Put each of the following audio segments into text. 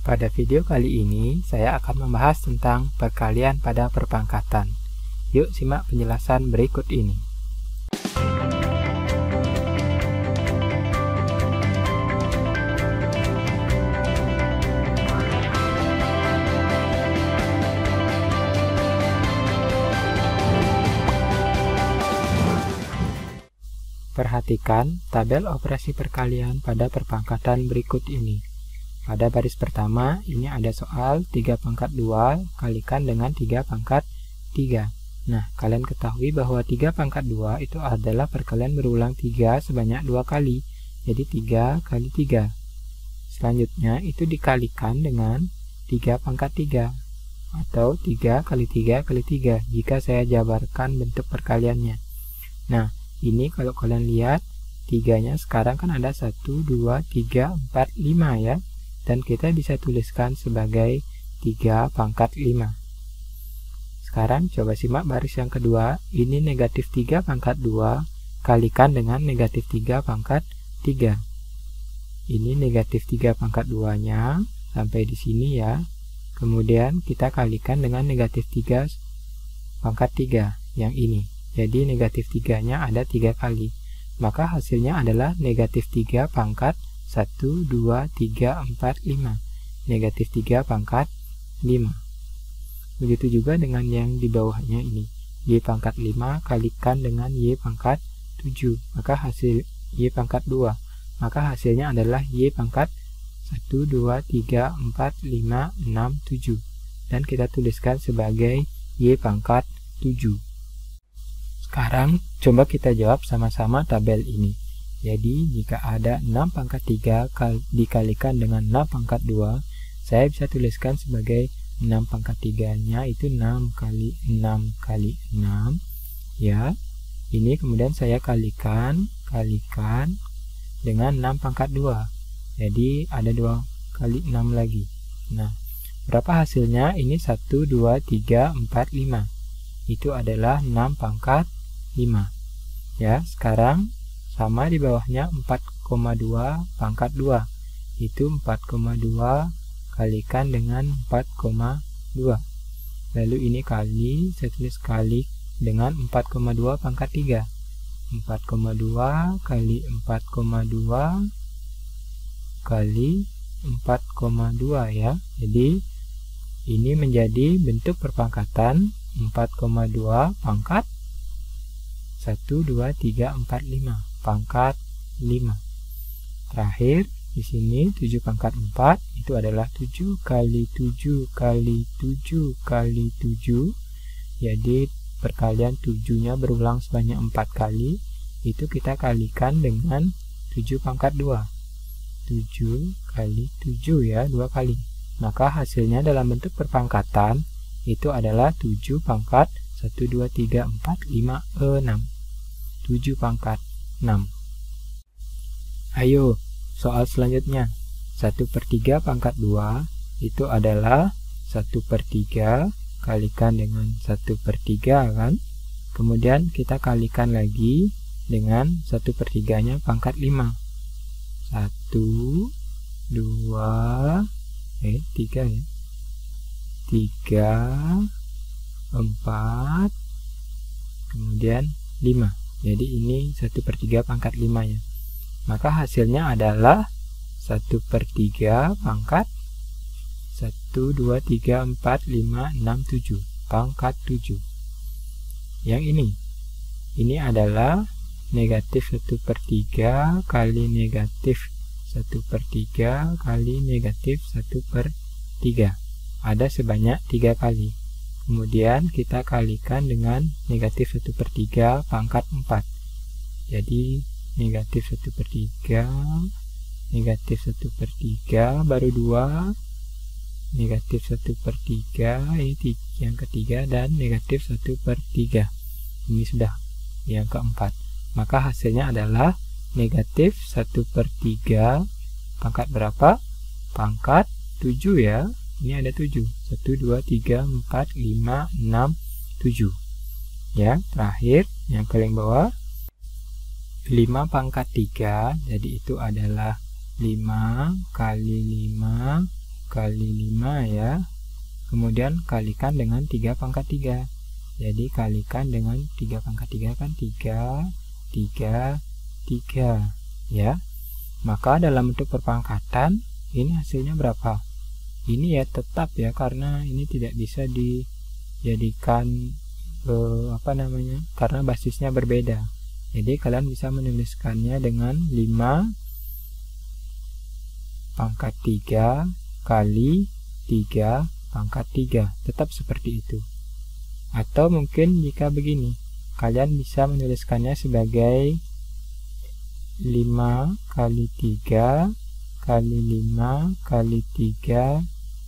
Pada video kali ini, saya akan membahas tentang perkalian pada perpangkatan. Yuk simak penjelasan berikut ini. Perhatikan tabel operasi perkalian pada perpangkatan berikut ini. Pada baris pertama, ini ada soal 3 pangkat 2 kalikan dengan 3 pangkat 3. Nah, kalian ketahui bahwa 3 pangkat 2 itu adalah perkalian berulang 3 sebanyak 2 kali. Jadi 3 kali 3. Selanjutnya, itu dikalikan dengan 3 pangkat 3. Atau 3 kali 3 kali 3, jika saya jabarkan bentuk perkaliannya. Nah, ini kalau kalian lihat, 3-nya sekarang kan ada 1, 2, 3, 4, 5 ya. Dan kita bisa tuliskan sebagai 3 pangkat 5. Sekarang coba simak baris yang kedua. Ini negatif 3 pangkat 2 kalikan dengan negatif 3 pangkat 3. Ini negatif 3 pangkat 2-nya sampai di sini ya. Kemudian kita kalikan dengan negatif 3 pangkat 3 yang ini. Jadi negatif 3-nya ada 3 kali. Maka hasilnya adalah negatif 3 pangkat 1, 2, 3, 4, 5. Negatif 3 pangkat 5. Begitu juga dengan yang di bawahnya ini. Y pangkat 5 kalikan dengan Y pangkat 7. Maka hasil Y pangkat 2. Maka hasilnya adalah Y pangkat 1, 2, 3, 4, 5, 6, 7. Dan kita tuliskan sebagai Y pangkat 7. Sekarang coba kita jawab sama-sama tabel ini. Jadi, jika ada 6 pangkat 3 dikalikan dengan 6 pangkat 2, saya bisa tuliskan sebagai 6 pangkat 3-nya itu 6 kali 6 kali 6. Ya, ini kemudian saya kalikan dengan 6 pangkat 2. Jadi, ada 2 kali 6 lagi. Nah, berapa hasilnya? Ini 1, 2, 3, 4, 5. Itu adalah 6 pangkat 5. Ya, sekarang sama di bawahnya 4,2 pangkat 2. Itu 4,2 kalikan dengan 4,2. Lalu ini kali, saya tulis kali dengan 4,2 pangkat 3. 4,2 kali 4,2 kali 4,2 ya. Jadi ini menjadi bentuk perpangkatan 4,2 pangkat 1, 2, 3, 4, 5. Pangkat 5. Terakhir di sini 7 pangkat 4 itu adalah 7 kali 7 kali 7 kali 7. Jadi perkalian 7-nya berulang sebanyak 4 kali. Itu kita kalikan dengan 7 pangkat 2. 7 kali 7 ya, 2 kali. Maka hasilnya dalam bentuk perpangkatan itu adalah 7 pangkat 1, 2, 3, 4, 5, 6. 7 pangkat 6. Ayo, soal selanjutnya. 1/3 pangkat 2 itu adalah 1/3 kalikan dengan 1/3 kan. Kemudian kita kalikan lagi dengan 1/3-nya pangkat 5. 1, 2, 3 ya. 3, 4, kemudian 5. Jadi ini 1/3 pangkat 5 ya. Maka hasilnya adalah 1/3 pangkat 1, 2, 3, 4, 5, 6, 7. Pangkat 7. Yang ini adalah negatif 1/3 kali negatif 1/3 kali negatif 1/3. Ada sebanyak 3 kali. Kemudian kita kalikan dengan negatif 1/3 pangkat 4. Jadi negatif 1/3, negatif 1/3, baru 2, negatif 1/3, ini yang ketiga, dan negatif 1/3. Ini sudah yang keempat. Maka hasilnya adalah negatif 1/3 pangkat berapa? Pangkat 7 ya. Ini ada 7. 1, 2, 3, 4, 5, 6, 7. Ya, terakhir yang paling bawah 5 pangkat 3. Jadi itu adalah 5 kali 5 kali 5 ya. Kemudian kalikan dengan 3 pangkat 3. Jadi kalikan dengan 3 pangkat 3 kan 3, 3, 3 ya. Maka dalam bentuk perpangkatan ini hasilnya berapa? Ini ya tetap ya, karena ini tidak bisa dijadikan karena basisnya berbeda. Jadi kalian bisa menuliskannya dengan 5 pangkat 3 kali 3 pangkat 3, tetap seperti itu. Atau mungkin jika begini, kalian bisa menuliskannya sebagai 5 kali 3 kali 5 kali 3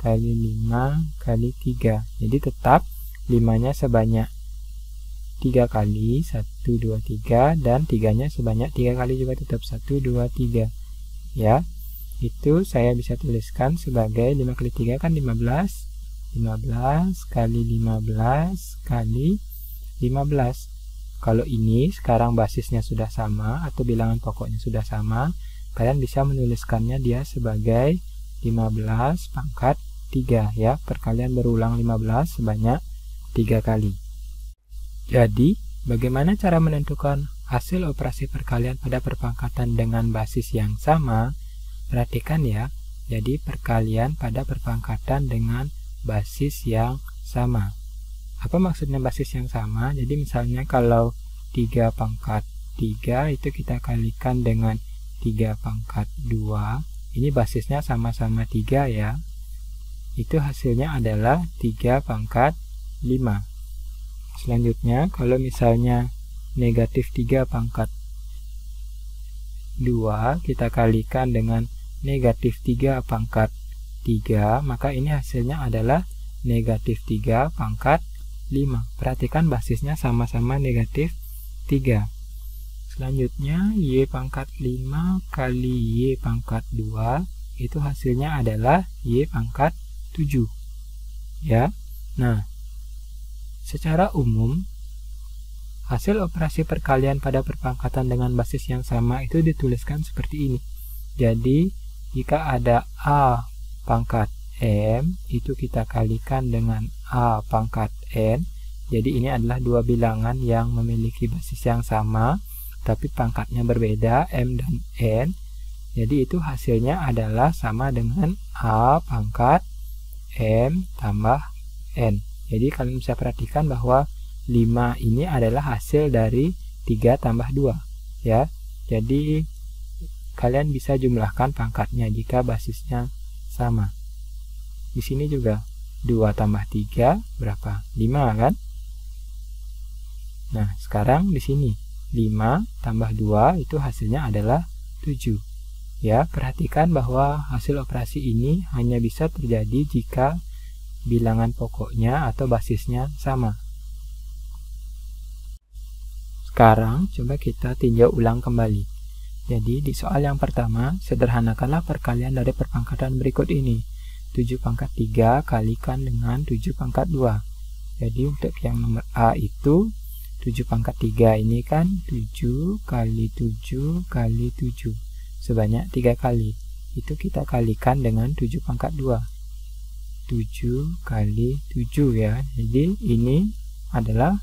kali 5 kali 3. Jadi tetap 5-nya sebanyak 3 kali, 1, 2, 3, dan 3-nya sebanyak 3 kali juga tetap 1, 2, 3 ya. Itu saya bisa tuliskan sebagai 5 kali 3 kan 15, 15 kali 15 kali 15. Kalau ini sekarang basisnya sudah sama atau bilangan pokoknya sudah sama, kalian bisa menuliskannya dia sebagai 15 pangkat 3 ya. Perkalian berulang 15 sebanyak 3 kali. Jadi, bagaimana cara menentukan hasil operasi perkalian pada perpangkatan dengan basis yang sama? Perhatikan ya, jadi perkalian pada perpangkatan dengan basis yang sama. Apa maksudnya basis yang sama? Jadi misalnya kalau 3 pangkat 3 itu kita kalikan dengan 3 pangkat 2, ini basisnya sama-sama 3 ya. Itu hasilnya adalah 3 pangkat 5. Selanjutnya, kalau misalnya negatif 3 pangkat 2 kita kalikan dengan negatif 3 pangkat 3, maka ini hasilnya adalah negatif 3 pangkat 5. Perhatikan basisnya sama-sama negatif 3. Selanjutnya, Y pangkat 5 kali Y pangkat 2, itu hasilnya adalah Y pangkat 7 ya. Nah, secara umum hasil operasi perkalian pada perpangkatan dengan basis yang sama itu dituliskan seperti ini. Jadi jika ada A pangkat M, itu kita kalikan dengan A pangkat N. Jadi ini adalah dua bilangan yang memiliki basis yang sama tapi pangkatnya berbeda, M dan N. Jadi itu hasilnya adalah sama dengan A pangkat M tambah N. Jadi kalian bisa perhatikan bahwa 5 ini adalah hasil dari 3 tambah 2 ya. Jadi kalian bisa jumlahkan pangkatnya jika basisnya sama. Di sini juga 2 tambah 3 berapa? 5 kan? Nah, sekarang di sini 5 tambah 2 itu hasilnya adalah 7. Ya, perhatikan bahwa hasil operasi ini hanya bisa terjadi jika bilangan pokoknya atau basisnya sama. Sekarang coba kita tinjau ulang kembali. Jadi di soal yang pertama, sederhanakanlah perkalian dari perpangkatan berikut ini. 7 pangkat 3 kalikan dengan 7 pangkat 2. Jadi untuk yang nomor A itu 7 pangkat 3 ini kan 7 kali 7 kali 7 sebanyak 3 kali. Itu kita kalikan dengan 7 pangkat 2. 7 kali 7 ya. Jadi ini adalah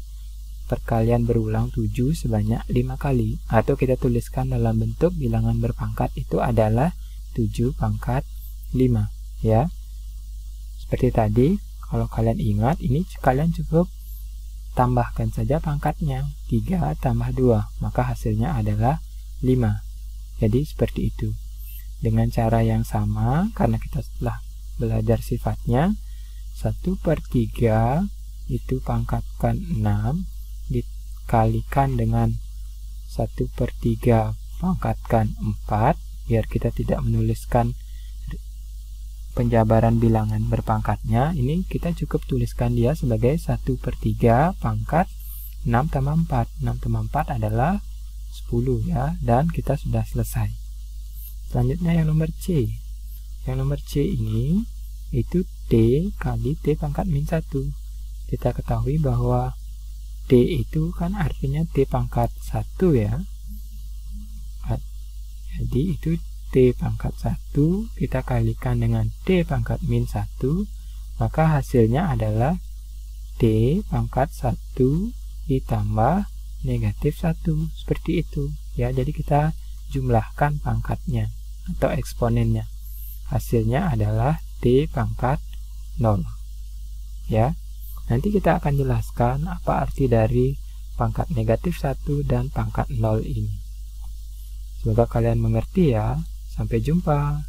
perkalian berulang 7 sebanyak 5 kali. Atau kita tuliskan dalam bentuk bilangan berpangkat itu adalah 7 pangkat 5 ya. Seperti tadi, kalau kalian ingat, ini kalian cukup tambahkan saja pangkatnya 3 tambah 2, maka hasilnya adalah 5. Jadi seperti itu. Dengan cara yang sama, karena kita telah belajar sifatnya, 1/3 itu pangkatkan 6 dikalikan dengan 1/3 pangkatkan 4, biar kita tidak menuliskan penjabaran bilangan berpangkatnya. Ini kita cukup tuliskan dia sebagai 1/3 pangkat 6 tambah 4. 6 tambah 4 adalah 10 ya, dan kita sudah selesai. Selanjutnya yang nomor C. Yang nomor C ini itu T kali T pangkat min 1. Kita ketahui bahwa T itu kan artinya T pangkat 1 ya. Jadi itu D pangkat 1 kita kalikan dengan D pangkat min 1, maka hasilnya adalah D pangkat 1 ditambah negatif 1. Seperti itu ya. Jadi kita jumlahkan pangkatnya atau eksponennya. Hasilnya adalah D pangkat 0 ya. Nanti kita akan jelaskan apa arti dari pangkat negatif 1 dan pangkat 0 ini. Semoga kalian mengerti ya. Sampai jumpa.